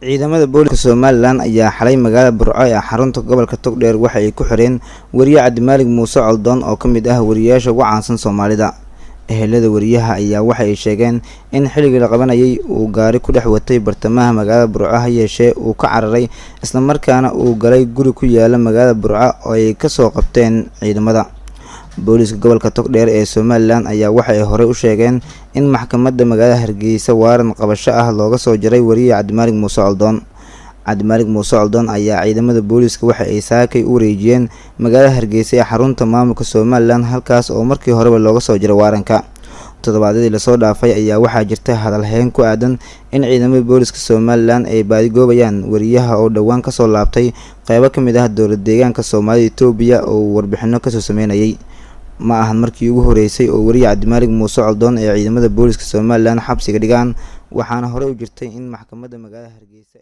ciidamada booliska Somaliland ayaa xalay magaalada Burco ee xarunta gobolka Togdheer waxa ay ku xireen wariye Cabdimaalig Muuse Coldoon oo kamid ah wariyaasha ugu caansan Soomaalida. Ehelada wariyaha ayaa waxa ay sheegeen in xilligii la qabanayay uu gaari ku dhex watay bartamaha magaalada Burco yeeshee uu ka cararay isla markaana uu galay guri ku yaala magaalada Burco oo ay ka soo qabteen ciidamada. booliska gobolka Togdheer ee Somaliland ayaa waxa ay hore u sheegeen in maxkamadda magaalada Hargeysa waaran qabasho ah looga soo jaray wariye Cabdimaalig Muuse Coldoon. Cabdimaalig Muuse Coldoon ayaa ciidamada booliska waxa ay saakay u wareejiyeen magaalada Hargeysa ee xarunta maamulka Somaliland halkaas oo markii horeba looga soo jaray waaranka. Toddobaadadii la soo dhaafay ayaa waxaa jirta hadal heen ku aadan in ciidamada booliska Somaliland ay baadigoobayaan wariyaha oo dhawaan ka soo laabtay qaybo ka mid ah dowlad deegaanka Soomaalida Itoobiya oo warbixino ka soo sameynayay. ma ahan markii ugu horeysay oo wariye Cabdimaalig Muuse Coldoon ee ciidamada booliska Somaliland xabsiga dhigaan, waxaana hore u jirtay in maxkamadda magaalada Hargeysa